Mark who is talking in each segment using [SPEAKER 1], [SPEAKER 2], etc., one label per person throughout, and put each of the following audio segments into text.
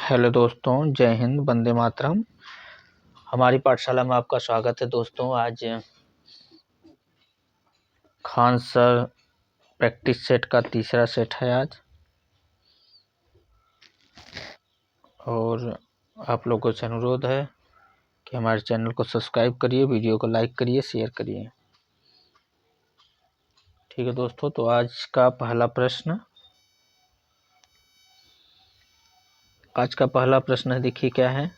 [SPEAKER 1] Hello दोस्तों, जय हिंद, वंदे मातरम। हमारी पाठशाला में आपका स्वागत है। दोस्तों, आज खान सर प्रैक्टिस सेट का तीसरा सेट है आज, और आप लोगों से अनुरोध है कि हमारे चैनल को सब्सक्राइब करिए, वीडियो को लाइक करिए, शेयर करिए। ठीक है दोस्तों, तो आज का पहला प्रश्न है, देखिए क्या है।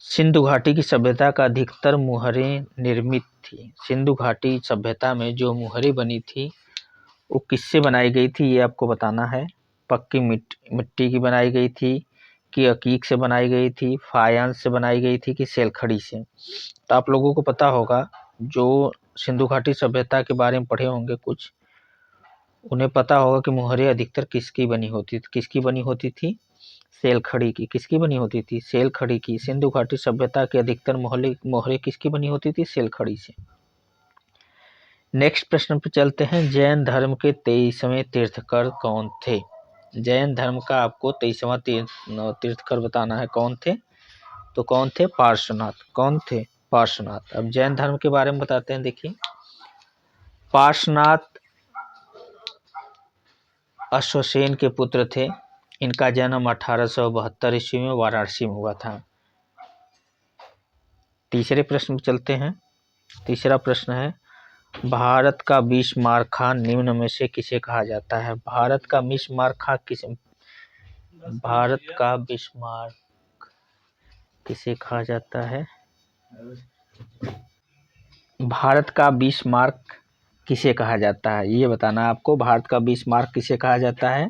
[SPEAKER 1] सिंधु घाटी की सभ्यता का अधिकतर मुहरें निर्मित थी। सिंधु घाटी सभ्यता में जो मुहरें बनी थी वो किससे बनाई गई थी, ये आपको बताना है। पक्की मिट्टी की बनाई गई थी कि अकीक से बनाई गई थी, फायांस से बनाई गई थी कि सेलखड़ी से। तो आप लोगों को पता होगा, जो सिंधु घाटी सभ्यता के बारे में पढ़े होंगे कुछ, उन्हें पता होगा कि मुहरें अधिकतर किसकी बनी होती थी। सेलखड़ी की। किसकी बनी होती थी? सेलखड़ी की। सिंधु घाटी सभ्यता की अधिकतर मोहरें किसकी बनी होती थी? सेलखड़ी से। नेक्स्ट प्रश्न पर चलते हैं। जैन धर्म के 23वें तीर्थकर कौन थे? जैन धर्म का आपको 23वां तीर्थकर बताना है। कौन थे? तो कौन थे? पार्श्वनाथ। कौन थे? पार्श्वनाथ। अब जैन धर्म के बारे में बताते हैं। देखिए, पार्श्वनाथ अश्वसेन के पुत्र थे। इनका जन्म 1872 ईस्वी में वाराणसी में हुआ था। तीसरे प्रश्न पर चलते हैं। तीसरा प्रश्न है, भारत का बिस्मार्क निम्न में से किसे कहा जाता है? भारत का बिस्मार्क किसे कहा जाता है? भारत का बिस्मार्क किसे कहा जाता है, ये बताना है आपको। भारत का बिस्मार्क किसे कहा जाता है?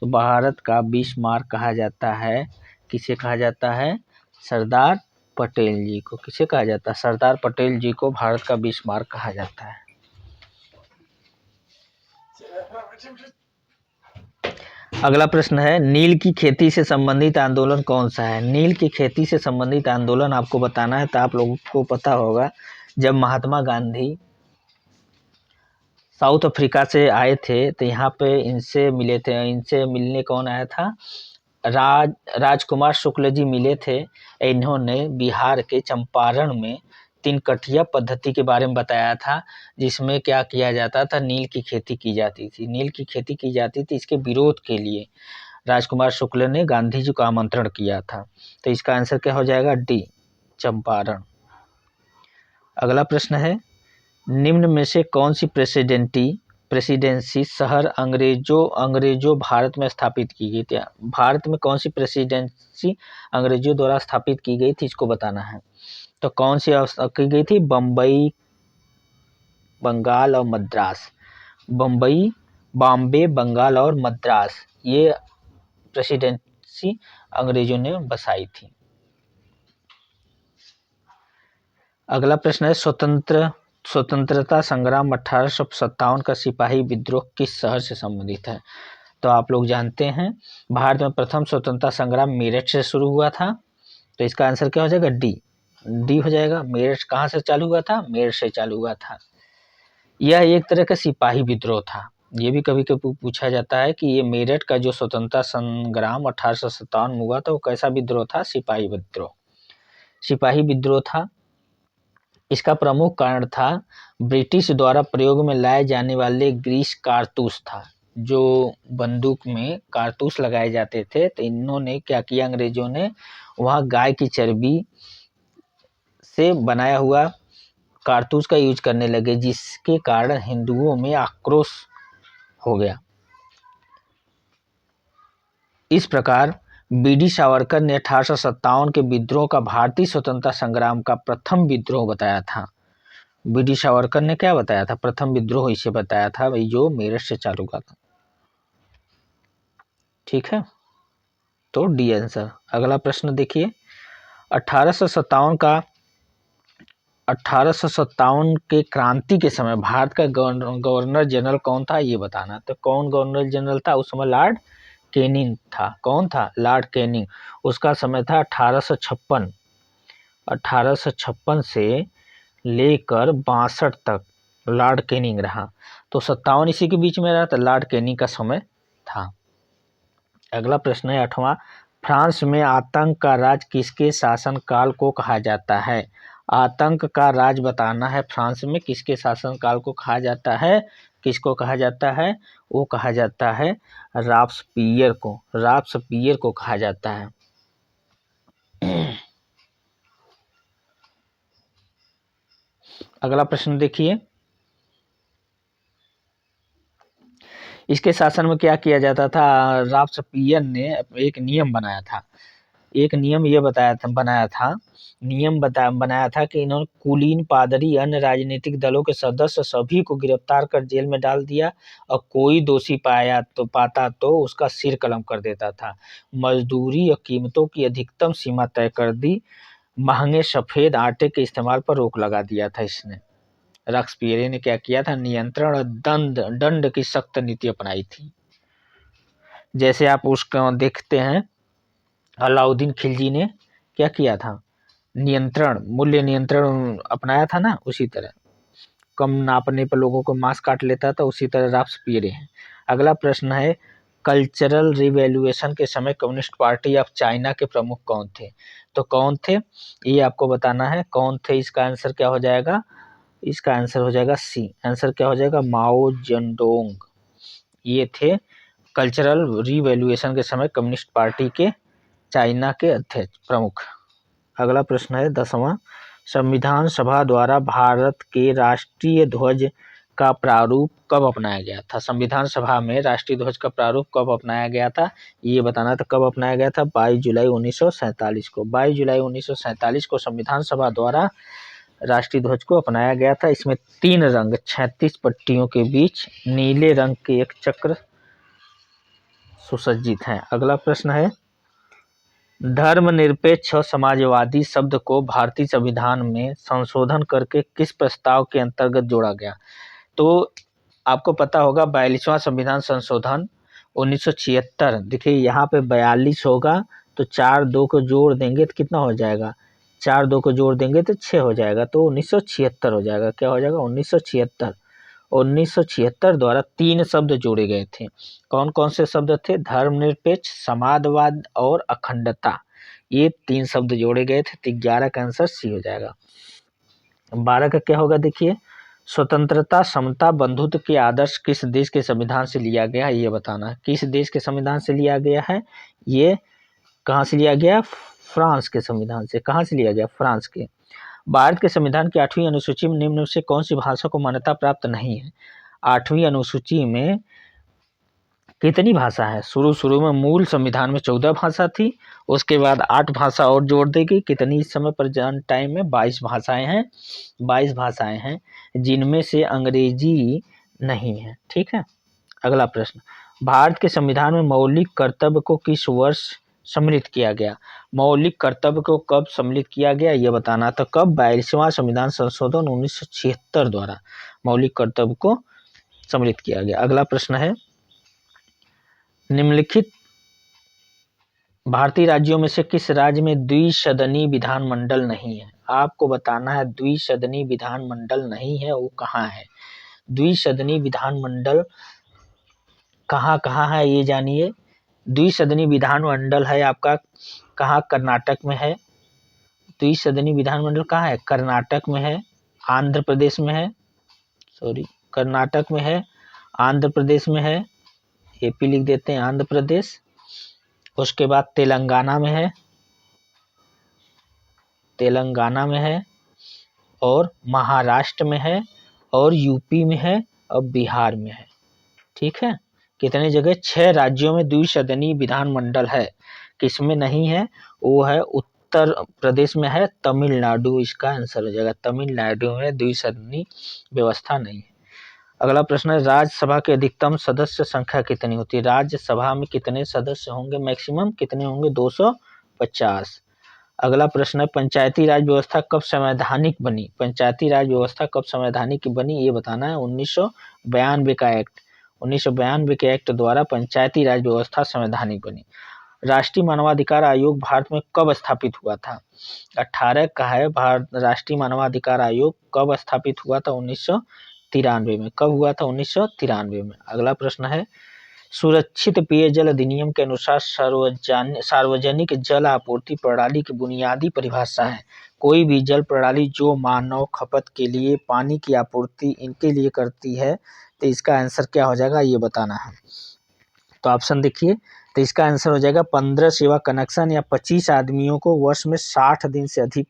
[SPEAKER 1] तो भारत का बिस्मार्क कहा जाता है, किसे कहा जाता है? सरदार पटेल जी को। किसे कहा जाता है? सरदार पटेल जी को भारत का बिस्मार्क कहा जाता है। अगला प्रश्न है, नील की खेती से संबंधित आंदोलन कौन सा है? नील की खेती से संबंधित आंदोलन आपको बताना है। तो आप लोगों को पता होगा, जब महात्मा गांधी साउथ अफ्रीका से आए थे तो यहाँ पे इनसे मिले थे। इनसे मिलने कौन आया था? राजकुमार शुक्ल जी मिले थे। इन्होंने बिहार के चंपारण में 3 कठिया पद्धति के बारे में बताया था, जिसमें क्या किया जाता था? नील की खेती की जाती थी। नील की खेती की जाती थी। इसके विरोध के लिए राजकुमार शुक्ल ने गांधी जी को आमंत्रण किया था। तो इसका आंसर क्या हो जाएगा? डी, चंपारण। अगला प्रश्न है, निम्न में से कौन सी प्रेसिडेंसी शहर अंग्रेजों भारत में स्थापित की गई थी? भारत में कौन सी प्रेसिडेंसी अंग्रेजों द्वारा स्थापित की गई थी, इसको बताना है। तो कौन सी की गई थी? बम्बई, बंगाल और मद्रास। बॉम्बे, बंगाल और मद्रास, ये प्रेसिडेंसी अंग्रेजों ने बसाई थी। अगला प्रश्न है, स्वतंत्रता संग्राम 1857 का सिपाही विद्रोह किस शहर से संबंधित है? तो आप लोग जानते हैं, भारत में प्रथम स्वतंत्रता संग्राम मेरठ से शुरू हुआ था। तो इसका आंसर क्या हो जाएगा? डी हो जाएगा। मेरठ कहाँ से चालू हुआ था? मेरठ से चालू हुआ था। यह एक तरह का सिपाही विद्रोह था। ये भी कभी कभी पूछा जाता है कि ये मेरठ का जो स्वतंत्रता संग्राम 1857 में हुआ था, वो कैसा विद्रोह था? सिपाही विद्रोह। सिपाही विद्रोह था। इसका प्रमुख कारण था ब्रिटिश द्वारा प्रयोग में लाए जाने वाले ग्रीस कारतूस था। जो बंदूक में कारतूस लगाए जाते थे, तो इन्होंने क्या किया? अंग्रेजों ने वहाँ गाय की चर्बी से बनाया हुआ कारतूस का यूज करने लगे, जिसके कारण हिंदुओं में आक्रोश हो गया। इस प्रकार बीडी सावरकर ने 1857 के विद्रोह का भारतीय स्वतंत्रता संग्राम का प्रथम विद्रोह बताया था। बीडी सावरकर ने क्या बताया था? प्रथम विद्रोह इसे बताया था भाई, जो मेरठ से चालू हुआ था। ठीक है, तो डी आंसर। अगला प्रश्न देखिए, 1857 के क्रांति के समय भारत का गवर्नर जनरल कौन था, ये बताना। तो कौन गवर्नर जनरल था उस समय? लॉर्ड कैनिंग था। कौन था? Lord Canning. उसका समय था 1856 से लेकर 62 तक लॉर्ड कैनिंग रहा। तो 57 इसी के बीच में रहा, तो लॉर्ड कैनिंग का समय था। अगला प्रश्न है 8वां, फ्रांस में आतंक का राज किसके शासनकाल को कहा जाता है? आतंक का राज बताना है, फ्रांस में किसके शासनकाल को कहा जाता है? किसको कहा जाता है? वो कहा जाता है रॉब्सपियर को, रॉब्सपियर को कहा जाता है। अगला प्रश्न देखिए, इसके शासन में क्या किया जाता था? रॉब्सपियर ने एक नियम बनाया था, एक नियम ये बनाया था कि इन्होंने कुलीन, पादरी, अन्य राजनीतिक दलों के सदस्य सभी को गिरफ्तार कर जेल में डाल दिया और कोई दोषी पाता तो उसका सिर कलम कर देता था। मजदूरी और कीमतों की अधिकतम सीमा तय कर दी। महंगे सफेद आटे के इस्तेमाल पर रोक लगा दिया था इसने। रॉब्सपियर ने क्या किया था? नियंत्रण और दंड की सख्त नीति अपनाई थी। जैसे आप उसको देखते हैं, अलाउद्दीन खिलजी ने क्या किया था? नियंत्रण, मूल्य नियंत्रण अपनाया था ना, उसी तरह कम नापने पर लोगों को मांस काट लेता था, उसी तरह रॉब्सपियर है। अगला प्रश्न है, कल्चरल रिवॉल्यूशन के समय कम्युनिस्ट पार्टी ऑफ चाइना के प्रमुख कौन थे? तो कौन थे ये आपको बताना है, कौन थे। इसका आंसर क्या हो जाएगा? इसका आंसर हो जाएगा सी। आंसर क्या हो जाएगा? माओ जेडोंग। ये थे कल्चरल रिवॉल्यूशन के समय कम्युनिस्ट पार्टी के चाइना के अध्यक्ष, प्रमुख। अगला प्रश्न है 10वां, संविधान सभा द्वारा भारत के राष्ट्रीय ध्वज का प्रारूप कब अपनाया गया था? संविधान सभा में राष्ट्रीय ध्वज का प्रारूप कब अपनाया गया था, ये बताना था। कब अपनाया गया था? 22 जुलाई 1947 को। 22 जुलाई 1947 को संविधान सभा द्वारा राष्ट्रीय ध्वज को अपनाया गया था। इसमें 3 रंग 36 पट्टियों के बीच नीले रंग के एक चक्र सुसज्जित हैं। अगला प्रश्न है, धर्मनिरपेक्ष और समाजवादी शब्द को भारतीय संविधान में संशोधन करके किस प्रस्ताव के अंतर्गत जोड़ा गया? तो आपको पता होगा 42वां संविधान संशोधन 1976। देखिए यहाँ पे 42 होगा तो 4 2 को जोड़ देंगे तो कितना हो जाएगा? 4 2 को जोड़ देंगे तो 6 हो जाएगा, तो 1976 हो जाएगा। क्या हो जाएगा? 1976। 1976 द्वारा 3 शब्द जोड़े गए थे। कौन कौन से शब्द थे? धर्मनिरपेक्ष, समाजवाद और अखंडता। ये 3 शब्द जोड़े गए थे, तो 11 का आंसर सी हो जाएगा। 12 का क्या होगा? देखिए, स्वतंत्रता, समता, बंधुत्व के आदर्श किस देश के संविधान से लिया गया है, ये बताना है। किस देश के संविधान से लिया गया है? ये कहाँ से लिया गया? फ्रांस के संविधान से। कहाँ से लिया गया? फ्रांस के। भारत के संविधान की 8वीं अनुसूची में निम्न में से कौन सी भाषा को मान्यता प्राप्त नहीं है? 8वीं अनुसूची में कितनी भाषा है? शुरू में मूल संविधान में 14 भाषा थी, उसके बाद 8 भाषा और जोड़ दी गई। कितनी इस समय प्रेजेंट टाइम में? 22 भाषाएं हैं। 22 भाषाएं हैं, जिनमें से अंग्रेजी नहीं है। ठीक है। अगला प्रश्न, भारत के संविधान में मौलिक कर्तव्य को किस वर्ष सम्मिलित किया गया? मौलिक कर्तव्य को कब सम्मिलित किया गया, यह बताना। तो कब? 42वां संविधान संशोधन 1976 द्वारा मौलिक कर्तव्य को सम्मिलित किया गया। अगला प्रश्न है, निम्नलिखित भारतीय राज्यों में से किस राज्य में द्विसदनीय विधानमंडल नहीं है? आपको बताना है द्विसदनीय विधानमंडल नहीं है, वो कहाँ है? द्विसदनीय विधानमंडल कहाँ कहाँ है, ये जानिए। द्विसदनीय विधानमंडल है आपका कहाँ? कर्नाटक में है। द्विसदनीय विधानमंडल कहाँ है? कर्नाटक में है, आंध्र प्रदेश में है, कर्नाटक में है, आंध्र प्रदेश में है, एपी लिख देते हैं, आंध्र प्रदेश। उसके बाद तेलंगाना में है, और महाराष्ट्र में है, और यूपी में है, और बिहार में है। ठीक है। कितने जगह? 6 राज्यों में द्विसदनीय विधानमंडल है। किसमें नहीं है? वो है उत्तर प्रदेश में है, तमिलनाडु इसका आंसर हो जाएगा। तमिलनाडु में द्विसदनीय व्यवस्था नहीं है। अगला प्रश्न है, राज्यसभा के अधिकतम सदस्य संख्या कितनी होती है? राज्यसभा में कितने सदस्य होंगे? मैक्सिमम कितने होंगे? 250। अगला प्रश्न है, पंचायती राज व्यवस्था कब संवैधानिक बनी? पंचायती राज व्यवस्था कब संवैधानिक बनी, ये बताना है। 1992 का एक्ट, 1992 के एक्ट द्वारा पंचायती राज व्यवस्था संवैधानिक बनी। राष्ट्रीय मानवाधिकार आयोग भारत में कब स्थापित हुआ था? 18 का है। भारत राष्ट्रीय मानवाधिकार आयोग कब स्थापित हुआ था? 1993 में। कब हुआ था? 1993 में। अगला प्रश्न है, सुरक्षित पेयजल अधिनियम के अनुसार सार्वजनिक जल आपूर्ति प्रणाली की बुनियादी परिभाषा है। कोई भी जल प्रणाली जो मानव खपत के लिए पानी की आपूर्ति इनके लिए करती है, तो इसका आंसर क्या हो जाएगा ये बताना है। तो ऑप्शन देखिए, तो इसका आंसर हो जाएगा 15 सेवा कनेक्शन या 25 आदमियों को वर्ष में 60 दिन से अधिक।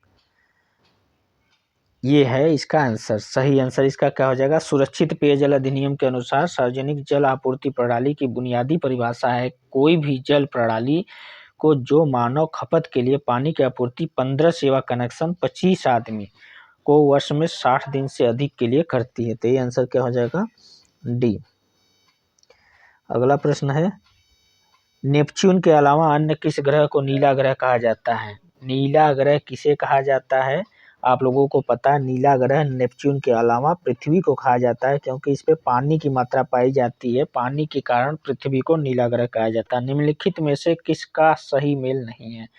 [SPEAKER 1] ये है इसका आंसर। सही आंसर इसका क्या हो जाएगा, सुरक्षित पेयजल अधिनियम के अनुसार सार्वजनिक जल आपूर्ति प्रणाली की बुनियादी परिभाषा है कोई भी जल प्रणाली को जो मानव खपत के लिए पानी की आपूर्ति 15 सेवा कनेक्शन 25 आदमी को वर्ष में 60 दिन से अधिक के लिए करती है। तो ये आंसर क्या हो जाएगा, डी। अगला प्रश्न है, नेपच्यून के अलावा अन्य किस ग्रह को नीला ग्रह कहा जाता है। नीला ग्रह किसे कहा जाता है, आप लोगों को पता है नीला ग्रह नेपच्यून के अलावा पृथ्वी को कहा जाता है, क्योंकि इस पे पानी की मात्रा पाई जाती है। पानी के कारण पृथ्वी को नीला ग्रह कहा जाता है। निम्नलिखित में से किसका सही मेल नहीं है,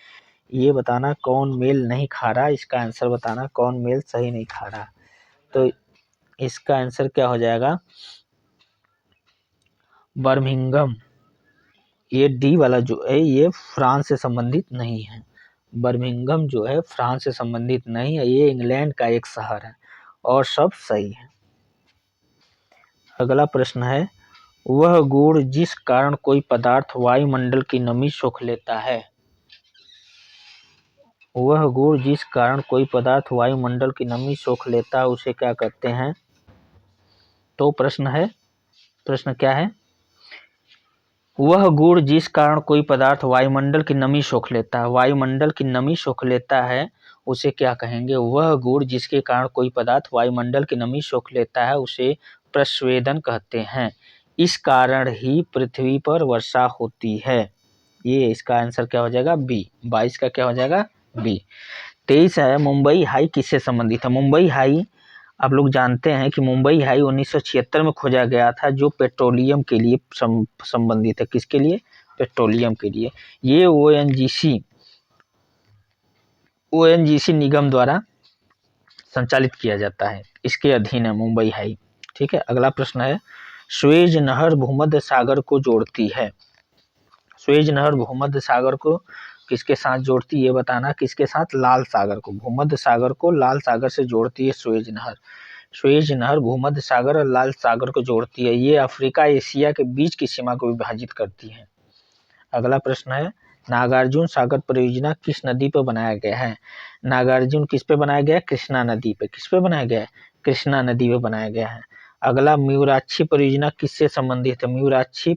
[SPEAKER 1] ये बताना कौन मेल नहीं खा रहा, इसका आंसर बताना कौन मेल सही नहीं खा रहा। तो इसका आंसर क्या हो जाएगा, बर्मिंघम। ये डी वाला जो है ये फ्रांस से संबंधित नहीं है। बर्मिंघम जो है फ्रांस से संबंधित नहीं है, ये इंग्लैंड का एक शहर है और सब सही है। अगला प्रश्न है, वह गुण जिस कारण कोई पदार्थ वायुमंडल की नमी सोख लेता है। वह गुण जिस कारण कोई पदार्थ वायुमंडल की नमी सोख लेता है उसे क्या कहते हैं। तो प्रश्न क्या है, वह गुण जिस कारण कोई पदार्थ वायुमंडल की नमी सोख लेता है, वायुमंडल की नमी सोख लेता है उसे क्या कहेंगे। वह गुण जिसके कारण कोई पदार्थ वायुमंडल की नमी सोख लेता है उसे प्रस्वेदन कहते हैं। इस कारण ही पृथ्वी पर वर्षा होती है। ये इसका आंसर क्या हो जाएगा, बी। 22 का क्या हो जाएगा, बी। 23 है, मुंबई हाई किससे संबंधित है। मुंबई हाई आप लोग जानते हैं कि मुंबई हाई 1976 में खोजा गया था, जो पेट्रोलियम के लिए संबंधित है। किसके लिए, पेट्रोलियम के लिए। ये ओएनजीसी निगम द्वारा संचालित किया जाता है, इसके अधीन है मुंबई हाई। ठीक है। अगला प्रश्न है, स्वेज नहर भूमध्य सागर को जोड़ती है। स्वेज नहर भूमध्य सागर को किसके साथ जोड़ती है, ये बताना। किसके साथ, लाल सागर को। भूमध्य सागर को लाल सागर से जोड़ती है स्वेज नहर। स्वेज नहर भूमध्य सागर और लाल सागर को जोड़ती है। ये अफ्रीका एशिया के बीच की सीमा को विभाजित करती है। अगला प्रश्न है, नागार्जुन सागर परियोजना किस नदी पर बनाया गया है। नागार्जुन किस पे बनाया गया है, कृष्णा नदी पे। किस पे बनाया गया है, कृष्णा नदी पे बनाया गया है। अगला, म्यूराक्षी परियोजना किससे संबंधित है। म्यूराक्षी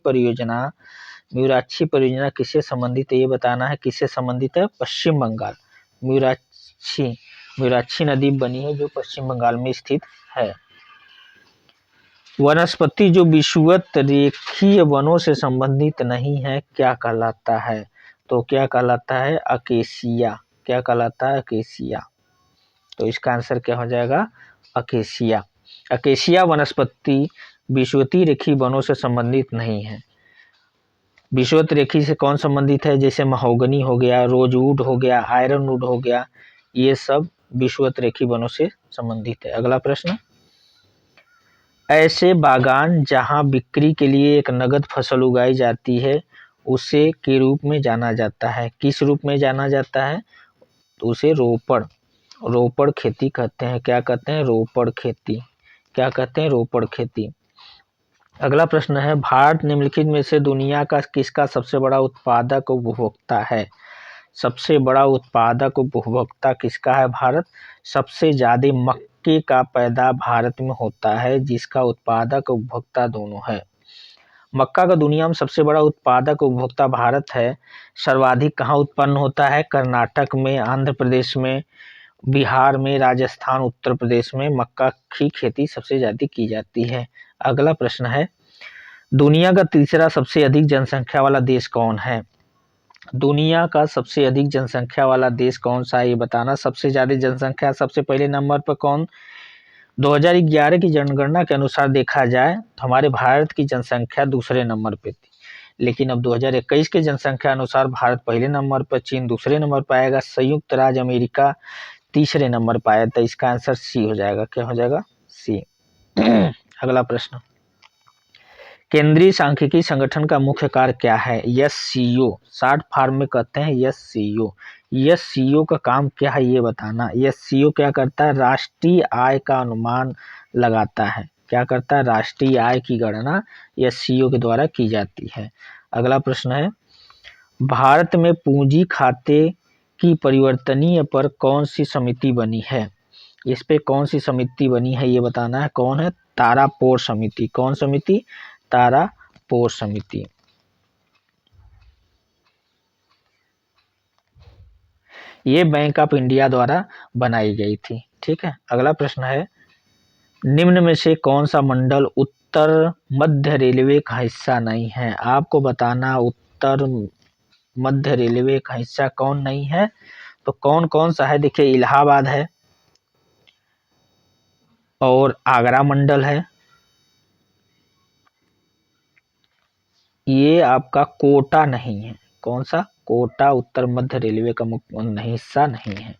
[SPEAKER 1] परियोजना किससे संबंधित है, ये बताना है। किससे संबंधित है, पश्चिम बंगाल। म्यूराक्षी नदी बनी है जो पश्चिम बंगाल में स्थित है। वनस्पति जो विषुवत रेखीय वनों से संबंधित नहीं है क्या कहलाता है। तो क्या कहलाता है, अकेसिया। क्या कहलाता है, अकेसिया। तो इसका आंसर क्या हो जाएगा, अकेसिया। अकेसिया वनस्पति विषुवतीय रेखीय वनों से संबंधित नहीं है। विषुवत रेखी से कौन संबंधित है, जैसे महोगनी हो गया, रोजवुड हो गया, आयरनवुड हो गया, ये सब विषुवत रेखी वनों से संबंधित है। अगला प्रश्न, ऐसे बागान जहां बिक्री के लिए एक नगद फसल उगाई जाती है उसे के रूप में जाना जाता है। किस रूप में जाना जाता है, तो उसे रोपड़ खेती कहते हैं। क्या कहते हैं, रोपड़ खेती। क्या कहते हैं, रोपड़ खेती। अगला प्रश्न है, भारत निम्नलिखित में से दुनिया का किसका सबसे बड़ा उत्पादक उपभोक्ता है। सबसे बड़ा उत्पादक उपभोक्ता किसका है, भारत। सबसे ज्यादा मक्के का पैदा भारत में होता है, जिसका उत्पादक उपभोक्ता दोनों है। मक्का का दुनिया में सबसे बड़ा उत्पादक उपभोक्ता भारत है। सर्वाधिक कहाँ उत्पन्न होता है, कर्नाटक में, आंध्र प्रदेश में, बिहार में, राजस्थान, उत्तर प्रदेश में मक्का की खेती सबसे ज्यादा की जाती है। अगला प्रश्न है, दुनिया का तीसरा सबसे अधिक जनसंख्या वाला देश कौन है। दुनिया का सबसे अधिक जनसंख्या वाला देश कौन सा है, ये बताना। सबसे ज्यादा जनसंख्या सबसे पहले नंबर पर कौन, 2011 की जनगणना के अनुसार देखा जाए तो हमारे भारत की जनसंख्या दूसरे नंबर पे थी, लेकिन अब 2021 के जनसंख्या अनुसार भारत पहले नंबर पर, चीन दूसरे नंबर पर आएगा, संयुक्त राज्य अमेरिका तीसरे नंबर पर आया। तो इसका आंसर सी हो जाएगा। क्या हो जाएगा, सी। अगला प्रश्न, केंद्रीय सांख्यिकी संगठन का मुख्य कार्य क्या है? SCO, शॉर्ट फॉर्म में कहते हैं SCO। SCO का काम क्या है ये बताना। SCO क्या करता है? राष्ट्रीय आय का अनुमान लगाता है। क्या करता है? राष्ट्रीय आय की गणना SCO के द्वारा की जाती है। अगला प्रश्न है, भारत में पूंजी खाते की परिवर्तनीय पर कौन सी समिति बनी है? इस पे कौन सी समिति बनी है ये बताना है। कौन है? तारापोर समिति। कौन समिति? तारापोर समिति। ये बैंक ऑफ इंडिया द्वारा बनाई गई थी। ठीक है। अगला प्रश्न है, निम्न में से कौन सा मंडल उत्तर मध्य रेलवे का हिस्सा नहीं है? आपको बताना उत्तर मध्य रेलवे का हिस्सा कौन नहीं है। तो कौन कौन सा है? देखिए, इलाहाबाद है और आगरा मंडल है। ये आपका कोटा नहीं है। कौन सा? कोटा उत्तर मध्य रेलवे का हिस्सा नहीं है।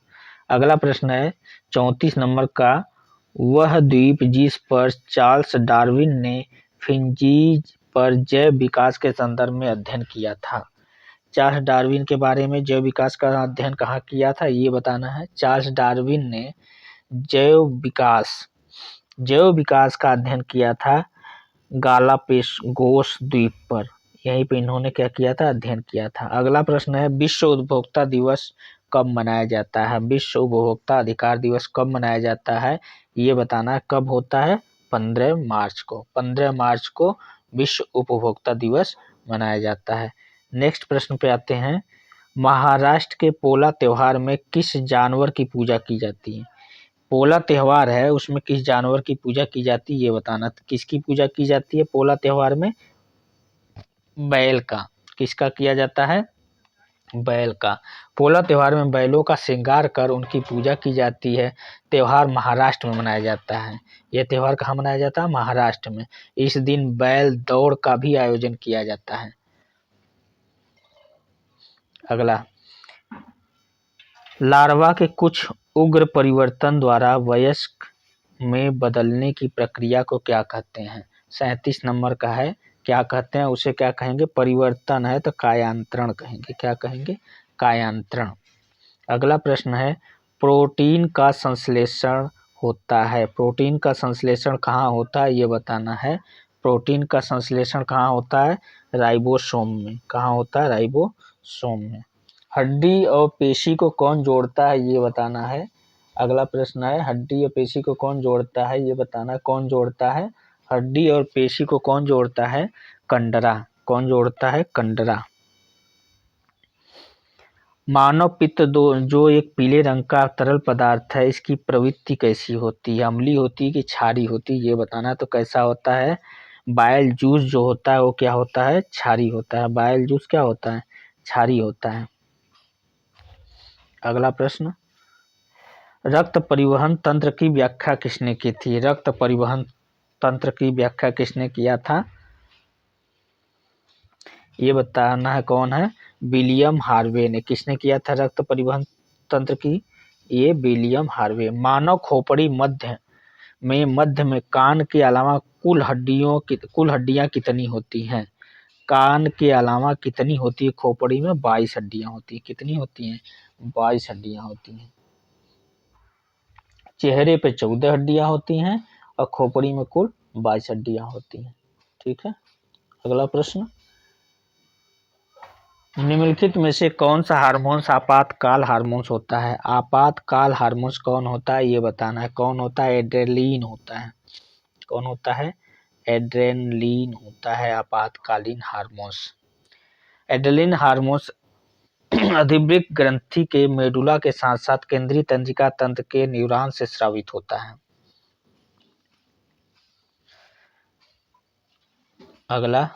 [SPEAKER 1] अगला प्रश्न है 34 नंबर का, वह द्वीप जिस पर चार्ल्स डार्विन ने फिंचीज पर जैव विकास के संदर्भ में अध्ययन किया था। चार्ल्स डार्विन के बारे में जैव विकास का अध्ययन कहाँ किया था ये बताना है। चार्ल्स डार्विन ने जैव विकास का अध्ययन किया था गालापेगोस द्वीप पर। यहीं पे इन्होंने क्या किया था? अध्ययन किया था। अगला प्रश्न है, विश्व उपभोक्ता दिवस कब मनाया जाता है? विश्व उपभोक्ता अधिकार दिवस कब मनाया जाता है ये बताना है। कब होता है? 15 मार्च को। 15 मार्च को विश्व उपभोक्ता दिवस मनाया जाता है। नेक्स्ट प्रश्न पे आते हैं, महाराष्ट्र के पोला त्योहार में किस जानवर की पूजा की जाती है? पोला त्योहार है, उसमें किस जानवर की पूजा की जाती है ये बताना। किसकी पूजा की जाती है पोला त्योहार में? बैल का। किसका किया जाता है? बैल का। पोला त्योहार में बैलों का श्रृंगार कर उनकी पूजा की जाती है। त्योहार महाराष्ट्र में मनाया जाता है। यह त्योहार कहाँ मनाया जाता है? महाराष्ट्र में। इस दिन बैल दौड़ का भी आयोजन किया जाता है। अगला, लार्वा के कुछ उग्र परिवर्तन द्वारा वयस्क में बदलने की प्रक्रिया को क्या कहते हैं? 37 नंबर का है। क्या कहते हैं उसे? क्या कहेंगे? परिवर्तन है तो कायांतरण कहेंगे। क्या कहेंगे? कायांतरण। अगला प्रश्न है, प्रोटीन का संश्लेषण होता है। प्रोटीन का संश्लेषण कहाँ होता है ये बताना है। प्रोटीन का संश्लेषण कहाँ होता है? राइबोसोम में। कहाँ होता है? राइबोसोम में। हड्डी और पेशी को कौन जोड़ता है ये बताना है। अगला प्रश्न है, हड्डी और पेशी को कौन जोड़ता है ये बताना। कौन जोड़ता है? हड्डी और पेशी को कौन जोड़ता है? कंडरा। कौन जोड़ता है? कंडरा। मानव पित्त जो एक पीले रंग का तरल पदार्थ है, इसकी प्रवृत्ति कैसी होती है? अम्लीय होती है कि क्षारीय होती है ये बताना। तो कैसा होता है? बाइल जूस जो होता है वो क्या होता है? क्षारीय होता है। बाइल जूस क्या होता है? क्षारीय होता है। अगला प्रश्न, रक्त परिवहन तंत्र की व्याख्या किसने की थी? रक्त परिवहन तंत्र की व्याख्या किसने किया था ये बताना है। कौन है? विलियम हार्वे ने। किसने किया था रक्त परिवहन तंत्र की? ये विलियम हार्वे। मानव खोपड़ी मध्य में कान के अलावा कुल हड्डियां कितनी होती हैं? कान के अलावा कितनी होती है खोपड़ी में? 22 हड्डियां होती है। कितनी होती हैं? 22 हड्डियां होती हैं। चेहरे पे 14 हड्डियां होती हैं और खोपड़ी में कुल 22 हड्डियां होती हैं। ठीक है। अगला प्रश्न, निम्नलिखित में से कौन सा हार्मोन्स आपातकाल हार्मोन्स होता है? आपातकाल हार्मोन्स कौन होता है ये बताना है। कौन होता है? एड्रेनलिन होता है। कौन होता है? एड्रेनलिन होता है आपातकालीन हार्मोन्स। एड्रेनलिन हार्मोन्स अधिवृक्क ग्रंथि के मेडुला के साथ साथ केंद्रीय तंत्रिका तंत्र के न्यूरॉन से स्रावित होता है। अगला,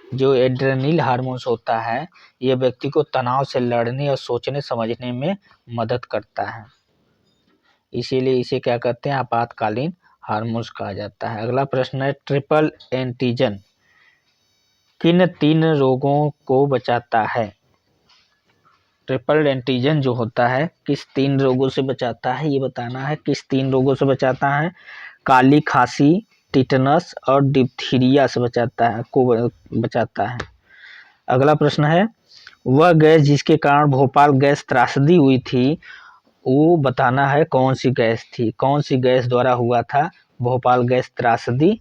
[SPEAKER 1] जो एड्रेनलिन हार्मोन्स होता है ये व्यक्ति को तनाव से लड़ने और सोचने समझने में मदद करता है, इसीलिए इसे क्या कहते हैं? आपातकालीन हार्मोन्स कहा जाता है। अगला प्रश्न है, ट्रिपल एंटीजन किन 3 रोगों को बचाता है? ट्रिपल एंटीजन जो होता है किस 3 रोगों से बचाता है ये बताना है। किस 3 रोगों से बचाता है? काली खांसी, टिटनस और डिप्थीरिया से बचाता है। अगला प्रश्न है, वह गैस जिसके कारण भोपाल गैस त्रासदी हुई थी, वो बताना है कौन सी गैस थी, कौन सी गैस द्वारा हुआ था भोपाल गैस त्रासदी।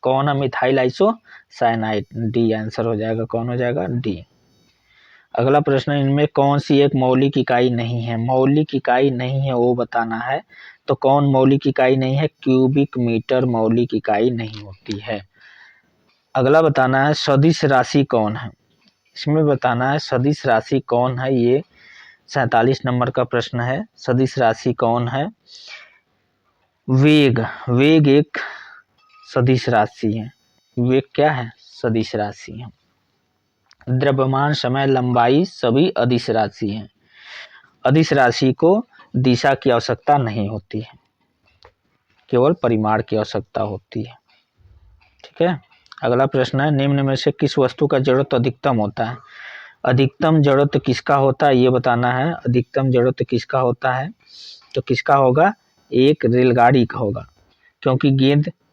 [SPEAKER 1] कौन है? Methyl isocyanide. डी आंसर हो जाएगा, कौन हो जाएगा? डी। अगला प्रश्न, इनमें कौन सी एक मौलिक इकाई नहीं है? मौलिक इकाई नहीं है वो बताना है। तो कौन मौलिक इकाई नहीं है? क्यूबिक मीटर मौलिक इकाई नहीं होती है। अगला बताना है सदिश राशि कौन है? इसमें बताना है सदिश राशि कौन है। ये 47 नंबर का प्रश्न है। सदिश राशि कौन है? वेग। वेग एक सदिश राशि है। वेग क्या है? सदिश राशि है। द्रव्यमान, समय, लंबाई सभी अदिश राशि हैं। अदिश राशि को दिशा की आवश्यकता नहीं होती है, केवल परिमाण की आवश्यकता होती है। ठीक है। अगला प्रश्न है, निम्न में से किस वस्तु का जड़त्व अधिकतम होता है? अधिकतम जड़त्व किसका होता है ये बताना है। अधिकतम जड़त्व किसका होता है? तो किसका होगा? एक रेलगाड़ी का होगा, क्योंकि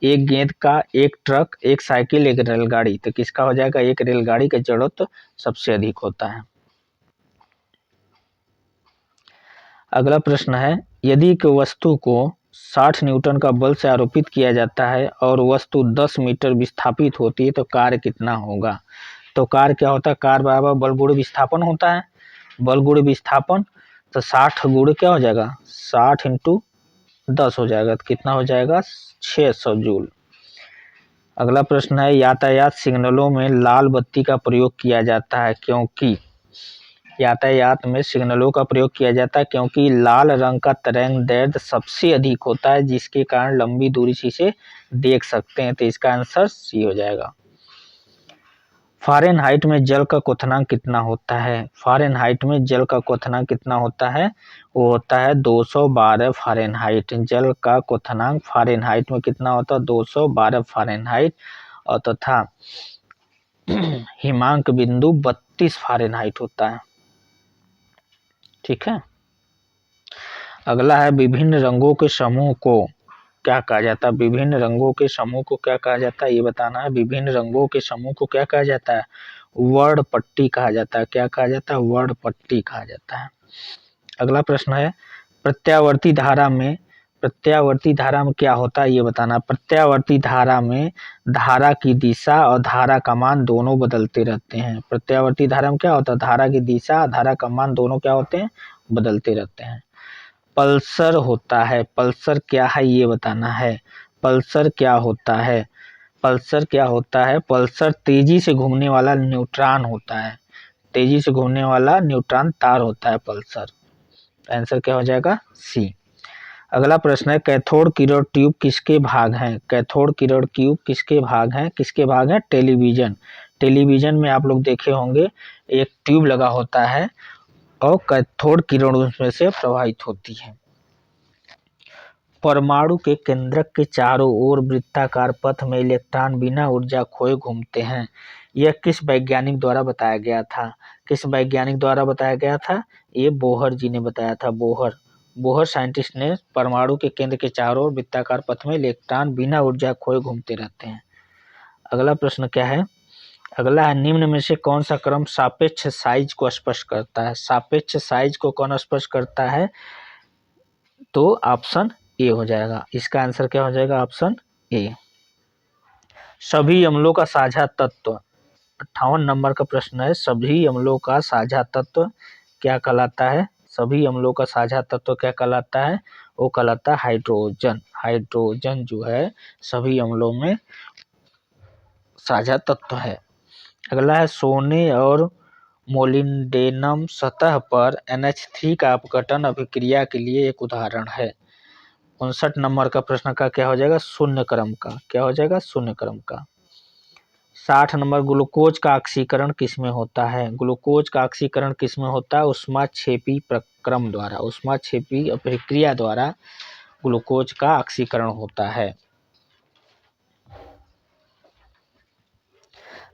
[SPEAKER 1] एक गेंद का एक ट्रक, एक साइकिल, एक रेलगाड़ी, तो किसका हो जाएगा? एक रेलगाड़ी का जड़त्व सबसे अधिक होता है। अगला प्रश्न है, यदि एक वस्तु को 60 न्यूटन का बल से आरोपित किया जाता है और वस्तु 10 मीटर विस्थापित होती है तो कार्य कितना होगा? तो कार्य क्या होता है? कार्य बराबर बल गुण विस्थापन होता है। बल गुण विस्थापन, तो 60 गुण क्या हो जाएगा? 60 इंटू 10 हो जाएगा, तो कितना हो जाएगा? 600 जूल। अगला प्रश्न है, यातायात सिग्नलों में लाल बत्ती का प्रयोग किया जाता है क्योंकि? यातायात में सिग्नलों का प्रयोग किया जाता है क्योंकि लाल रंग का तरंग दैर्ध्य सबसे अधिक होता है, जिसके कारण लंबी दूरी से इसे देख सकते हैं। तो इसका आंसर सी हो जाएगा। फ़ारेनहाइट में जल का क्वथनांक कितना होता है? फ़ारेनहाइट में जल का क्वथनांक कितना होता है? वो होता है 212 फ़ारेनहाइट। जल का क्वथनांक फ़ारेनहाइट में कितना होता है? 212 फ़ारेनहाइट। और तथा हिमांक बिंदु 32 फ़ारेनहाइट होता है। ठीक है। अगला है, विभिन्न रंगों के समूह को क्या कहा जाता है? विभिन्न रंगों के समूह को क्या कहा जाता है ये बताना है। विभिन्न रंगों के समूह को क्या कहा जाता है? वर्ण पट्टी कहा जाता है। क्या कहा जाता है? वर्ण पट्टी कहा जाता है। अगला प्रश्न है, प्रत्यावर्ती धारा में क्या होता है ये बताना। प्रत्यावर्ती धारा में धारा की दिशा और धारा का मान दोनों बदलते रहते हैं। प्रत्यावर्ती धारा में क्या होता है? धारा की दिशा, धारा का मान दोनों क्या होते हैं? बदलते रहते हैं। पल्सर होता है। पल्सर क्या है ये बताना है। पल्सर क्या होता है? पल्सर क्या होता है? पल्सर तेजी से घूमने वाला न्यूट्रॉन होता है। तेजी से घूमने वाला न्यूट्रॉन तार होता है पल्सर। आंसर क्या हो जाएगा? सी। अगला प्रश्न है, कैथोड किरण ट्यूब किसके भाग हैं? कैथोड किरण ट्यूब किसके भाग हैं? किसके भाग हैं? टेलीविजन। टेलीविजन में आप लोग देखे होंगे एक ट्यूब लगा होता है और कैथोड किरण उसमें से प्रवाहित होती है। परमाणु के केंद्रक के चारों ओर वृत्ताकार पथ में इलेक्ट्रॉन बिना ऊर्जा खोए घूमते हैं। यह किस वैज्ञानिक द्वारा बताया गया था? किस वैज्ञानिक द्वारा बताया गया था? ये बोहर जी ने बताया था। बोहर साइंटिस्ट ने परमाणु के केंद्र के चारों ओर वृत्ताकार पथ में इलेक्ट्रॉन बिना ऊर्जा खोए घूमते रहते हैं। अगला प्रश्न क्या है? अगला है, निम्न में से कौन सा क्रम सापेक्ष साइज को स्पष्ट करता है? सापेक्ष साइज को कौन स्पष्ट करता है? तो ऑप्शन ए हो जाएगा। इसका आंसर क्या हो जाएगा? Option A. सभी अम्लों का साझा तत्व, 58 नंबर का प्रश्न है। सभी अम्लों का साझा तत्व क्या कहलाता है? सभी अम्लों का साझा तत्व क्या कहलाता है? वो कहलाता है हाइड्रोजन। हाइड्रोजन जो है सभी अम्लों में साझा तत्व है। अगला है, सोने और मोलिब्डेनम सतह पर NH3 का अपघटन अभिक्रिया के लिए एक उदाहरण है। 59 नंबर का प्रश्न का क्या हो जाएगा? शून्य क्रम का। क्या हो जाएगा? शून्य क्रम का। 60 नंबर, ग्लूकोज का ऑक्सीकरण किसमें होता है? ग्लूकोज का ऑक्सीकरण किसमें होता है? ऊष्माक्षेपी प्रक्रम द्वारा, ऊष्माक्षेपी अभिक्रिया द्वारा ग्लूकोज का ऑक्सीकरण होता है।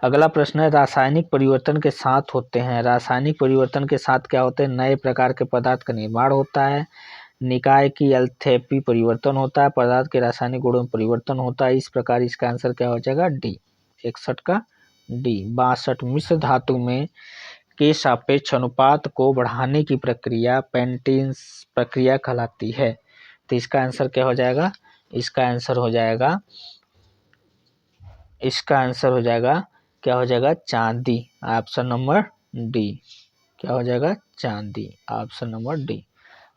[SPEAKER 1] अगला प्रश्न है, रासायनिक परिवर्तन के साथ होते हैं। रासायनिक परिवर्तन के साथ क्या होते हैं? नए प्रकार के पदार्थ का निर्माण होता है, निकाय की एल्थैल्पी परिवर्तन होता है, पदार्थ के रासायनिक गुणों में परिवर्तन होता है। इस प्रकार इसका आंसर क्या हो जाएगा? डी। 61 का डी। 62 मिश्र धातु में के सापेक्ष अनुपात को बढ़ाने की प्रक्रिया पेंटिन्स प्रक्रिया कहलाती है। तो इसका आंसर क्या हो जाएगा? इसका आंसर हो जाएगा क्या हो जाएगा? चांदी। Option number D. क्या हो जाएगा? चांदी। Option number D.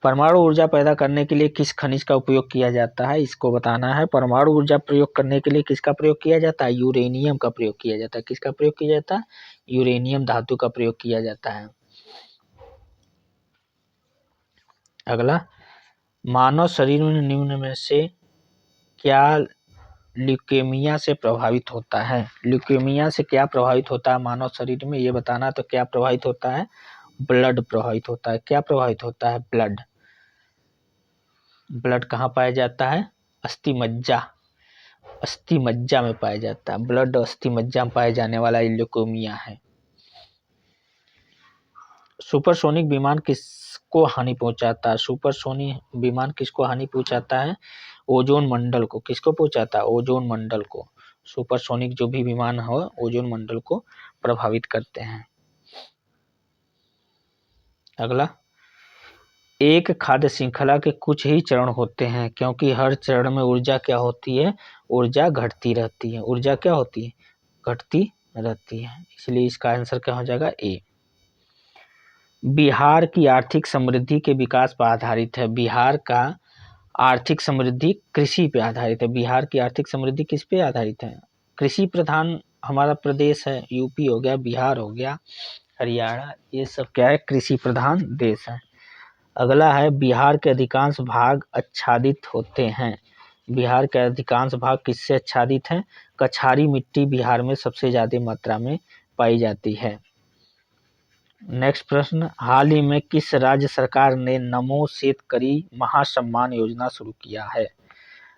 [SPEAKER 1] परमाणु ऊर्जा पैदा करने के लिए किस खनिज का उपयोग किया जाता है? इसको बताना है। परमाणु ऊर्जा प्रयोग करने के लिए किसका प्रयोग किया जाता है? यूरेनियम का प्रयोग किया जाता है। किसका प्रयोग किया जाता है? यूरेनियम धातु का प्रयोग किया जाता है। अगला, मानव शरीर में निम्न में से क्या ल्यूकेमिया से प्रभावित होता है? ल्यूकेमिया से क्या प्रभावित होता है मानव शरीर में, ये बताना। तो क्या प्रभावित होता है? ब्लड प्रभावित होता है। क्या प्रभावित होता है? ब्लड। ब्लड कहाँ पाया जाता है? अस्थि मज्जा में पाया जाता है। ब्लड अस्थि मज्जा में पाए जाने वाला ल्यूकेमिया है। सुपरसोनिक विमान किसको हानि पहुंचाता है? सुपरसोनिक विमान किसको हानि पहुंचाता है? ओजोन मंडल को। किसको पहुंचाता है? ओजोन मंडल को। सुपरसोनिक जो भी विमान हो ओजोन मंडल को प्रभावित करते हैं। अगला, एक खाद्य श्रृंखला के कुछ ही चरण होते हैं क्योंकि हर चरण में ऊर्जा क्या होती है? ऊर्जा घटती रहती है। ऊर्जा क्या होती है? घटती रहती है। इसलिए इसका आंसर क्या हो जाएगा? ए। बिहार की आर्थिक समृद्धि के विकास पर आधारित है। बिहार का आर्थिक समृद्धि कृषि पे आधारित है। बिहार की आर्थिक समृद्धि किस पे आधारित है? कृषि प्रधान हमारा प्रदेश है। यूपी हो गया, बिहार हो गया, हरियाणा, ये सब क्या है? कृषि प्रधान देश है। अगला है, बिहार के अधिकांश भाग आच्छादित होते हैं। बिहार के अधिकांश भाग किससे आच्छादित हैं? कछारी मिट्टी बिहार में सबसे ज्यादा मात्रा में पाई जाती है। नेक्स्ट प्रश्न, हाल ही में किस राज्य सरकार ने नमो शेतकरी महासम्मान योजना शुरू किया है?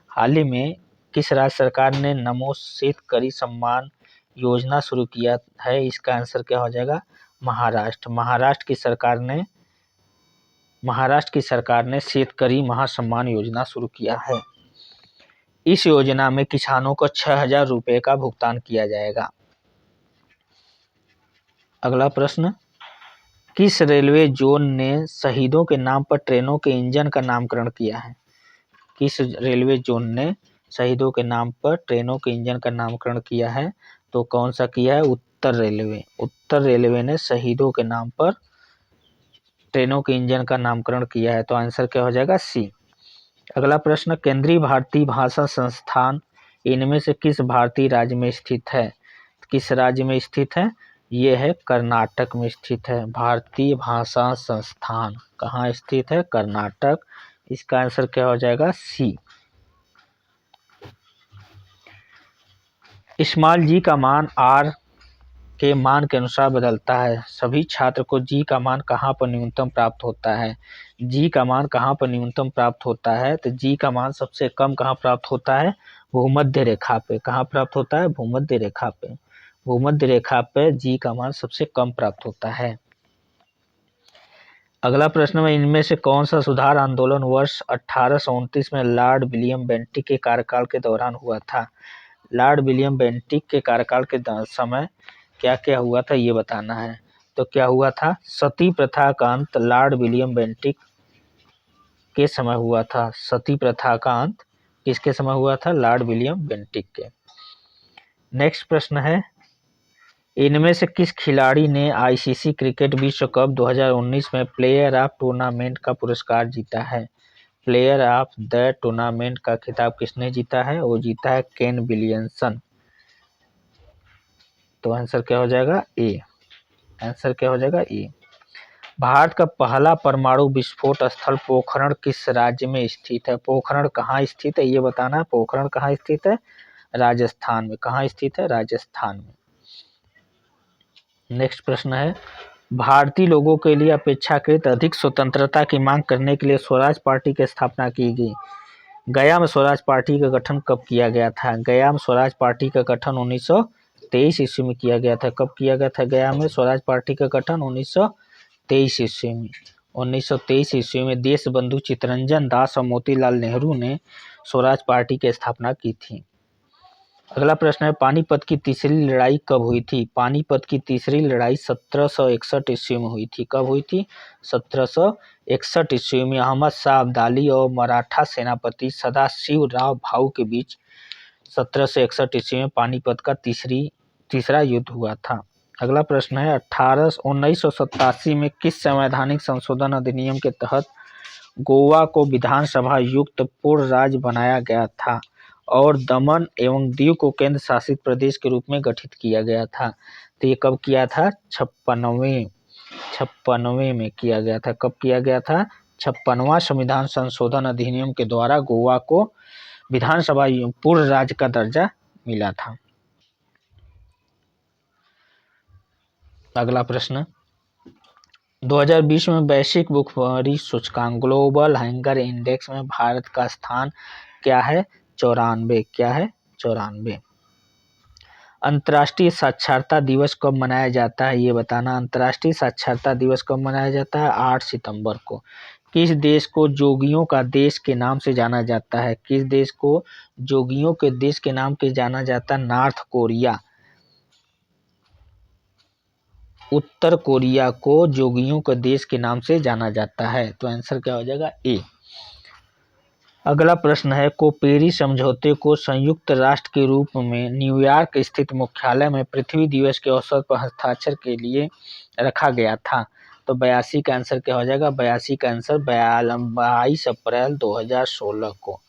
[SPEAKER 1] हाल ही में किस राज्य सरकार ने नमो शेतकरी सम्मान योजना शुरू किया है? इसका आंसर क्या हो जाएगा? महाराष्ट्र। महाराष्ट्र की सरकार ने शेतकरी महासम्मान योजना शुरू किया है। इस योजना में किसानों को 6,000 रुपए का भुगतान किया जाएगा। अगला प्रश्न, किस रेलवे जोन ने शहीदों के नाम पर ट्रेनों के इंजन का नामकरण किया है? किस रेलवे जोन ने शहीदों के नाम पर ट्रेनों के इंजन का नामकरण किया है? तो कौन सा किया है? उत्तर रेलवे। उत्तर रेलवे ने शहीदों के नाम पर ट्रेनों के इंजन का नामकरण किया है। तो आंसर क्या हो जाएगा? सी। अगला प्रश्न, केंद्रीय भारतीय भाषा संस्थान इनमें से किस भारतीय राज्य में स्थित है? किस राज्य में स्थित है? ये है कर्नाटक में स्थित है। भारतीय भाषा संस्थान कहाँ स्थित है? कर्नाटक। इसका आंसर क्या हो जाएगा? सी। स्मॉल जी का मान आर के मान के अनुसार बदलता है। सभी छात्र को जी का मान कहाँ पर न्यूनतम प्राप्त होता है? जी का मान कहाँ पर न्यूनतम प्राप्त होता है? तो जी का मान सबसे कम कहाँ प्राप्त होता है? भूमध्य रेखा पे। कहाँ प्राप्त होता है? भूमध्य रेखा पे। भूमध्य रेखा पे जी का मान सबसे कम प्राप्त होता है। अगला प्रश्न में इनमें से कौन सा सुधार आंदोलन वर्ष 1829 में लॉर्ड विलियम बेंटिक के कार्यकाल के दौरान हुआ था? लॉर्ड विलियम बेंटिक के कार्यकाल के समय क्या क्या हुआ था ये बताना है। तो क्या हुआ था? सती प्रथा का अंत लॉर्ड विलियम बेंटिक के समय हुआ था। सती प्रथा का अंत किसके समय हुआ था? लॉर्ड विलियम बेंटिक के। नेक्स्ट प्रश्न है, इनमें से किस खिलाड़ी ने आईसीसी क्रिकेट विश्व कप 2019 में प्लेयर ऑफ टूर्नामेंट का पुरस्कार जीता है? प्लेयर ऑफ द टूर्नामेंट का खिताब किसने जीता है? वो जीता है केन विलियमसन। तो आंसर क्या हो जाएगा? ए। आंसर क्या हो जाएगा? ए। भारत का पहला परमाणु विस्फोट स्थल पोखरण किस राज्य में स्थित है? पोखरण कहाँ स्थित है ये बताना है। पोखरण कहाँ स्थित है? राजस्थान में। कहाँ स्थित है? राजस्थान में। नेक्स्ट प्रश्न है, भारतीय लोगों के लिए अपेक्षाकृत अधिक स्वतंत्रता की मांग करने के लिए स्वराज पार्टी की स्थापना की गई। गया में स्वराज पार्टी का गठन कब किया गया था? गया में स्वराज पार्टी का गठन 1923 ईस्वी में किया गया था। कब किया गया था गया में स्वराज पार्टी का गठन? 1923 ईस्वी में। 1923 ईस्वी में देश बंधु चित्तरंजन दास और मोतीलाल नेहरू ने स्वराज पार्टी की स्थापना की थी। अगला प्रश्न है, पानीपत की तीसरी लड़ाई कब हुई थी? पानीपत की तीसरी लड़ाई 1761 ईस्वी में हुई थी। कब हुई थी? 1761 ईस्वी में अहमद शाह अब्दाली और मराठा सेनापति सदाशिव राव भाऊ के बीच 1761 ईस्वी में पानीपत का तीसरा युद्ध हुआ था। अगला प्रश्न है, 1987 में किस संवैधानिक संशोधन अधिनियम के तहत गोवा को विधानसभा युक्त पूर्ण राज्य बनाया गया था और दमन एवं दीव को केंद्र शासित प्रदेश के रूप में गठित किया गया था? तो ये कब किया था? 56वें में किया गया था। कब किया गया था? 56वां संविधान संशोधन अधिनियम के द्वारा गोवा को विधानसभा पूर्ण राज्य का दर्जा मिला था। अगला प्रश्न, 2020 में वैश्विक भुखमरी सूचकांक ग्लोबल हंगर इंडेक्स में भारत का स्थान क्या है? 94। क्या है? 94। अंतर्राष्ट्रीय साक्षरता दिवस कब मनाया जाता है? ये बताना। अंतर्राष्ट्रीय साक्षरता दिवस कब मनाया जाता है? 8 सितंबर को। किस देश को जोगियों का देश के नाम से जाना जाता है? किस देश को जोगियों के देश के नाम से जाना जाता है? North Korea. उत्तर कोरिया को जोगियों के देश के नाम से जाना जाता है। तो आंसर क्या हो जाएगा? ए। अगला प्रश्न है, कोपेरी समझौते को संयुक्त राष्ट्र के रूप में न्यूयॉर्क स्थित मुख्यालय में पृथ्वी दिवस के अवसर पर हस्ताक्षर के लिए रखा गया था। तो 82 का आंसर क्या हो जाएगा? 82 का आंसर 22 अप्रैल 2016 को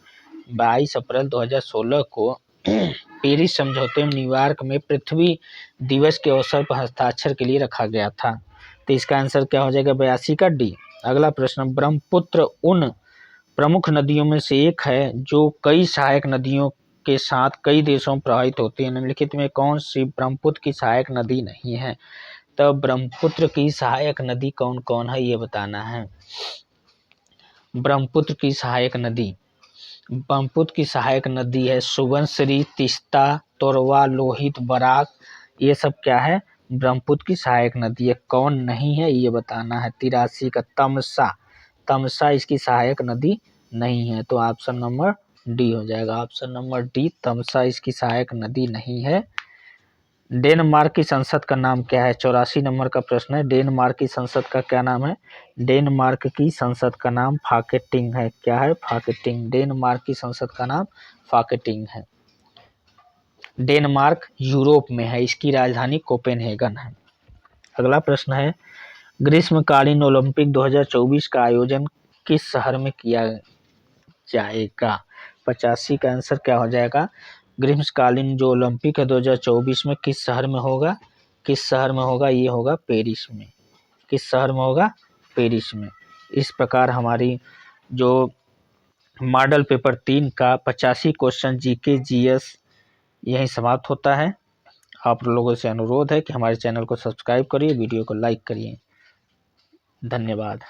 [SPEAKER 1] 22 अप्रैल 2016 को पेरिस समझौते में न्यूयॉर्क में पृथ्वी दिवस के अवसर पर हस्ताक्षर के लिए रखा गया था। तो इसका आंसर क्या हो जाएगा? 82 का डी। अगला प्रश्न, ब्रह्मपुत्र उन प्रमुख नदियों में से एक है जो कई सहायक नदियों के साथ कई देशों में प्रवाहित होती है। निम्नलिखित में कौन सी ब्रह्मपुत्र की सहायक नदी नहीं है? तो ब्रह्मपुत्र की सहायक नदी कौन कौन है ये बताना है। ब्रह्मपुत्र की सहायक नदी, ब्रह्मपुत्र की सहायक नदी है सुबनसिरी, तीस्ता, तोरवा, लोहित, बराक। ये सब क्या है? ब्रह्मपुत्र की सहायक नदी है। कौन नहीं है ये बताना है। 83 का तमसा, तमसा इसकी सहायक नदी नहीं है। तो ऑप्शन नंबर डी हो जाएगा। ऑप्शन नंबर डी, तमसा इसकी सहायक नदी नहीं है। डेनमार्क की संसद का नाम क्या है? 84 नंबर का प्रश्न है। डेनमार्क की संसद का क्या नाम है? डेनमार्क की संसद का नाम फाकेटिंग है। क्या है? फाकेटिंग। डेनमार्क की संसद का नाम फाकेटिंग है। डेनमार्क यूरोप में है, इसकी राजधानी कोपेनहेगन है। अगला प्रश्न है, ग्रीष्मकालीन ओलंपिक 2024 का आयोजन किस शहर में किया जाएगा? 85 का आंसर क्या हो जाएगा? ग्रीष्मकालीन जो ओलंपिक है 2024 में किस शहर में होगा? किस शहर में होगा? ये होगा पेरिस में। किस शहर में होगा? पेरिस में। इस प्रकार हमारी जो मॉडल पेपर 3 का 85 क्वेश्चन जीके जीएस यहीं समाप्त होता है। आप लोगों से अनुरोध है कि हमारे चैनल को सब्सक्राइब करिए, वीडियो को लाइक करिए। धन्यवाद।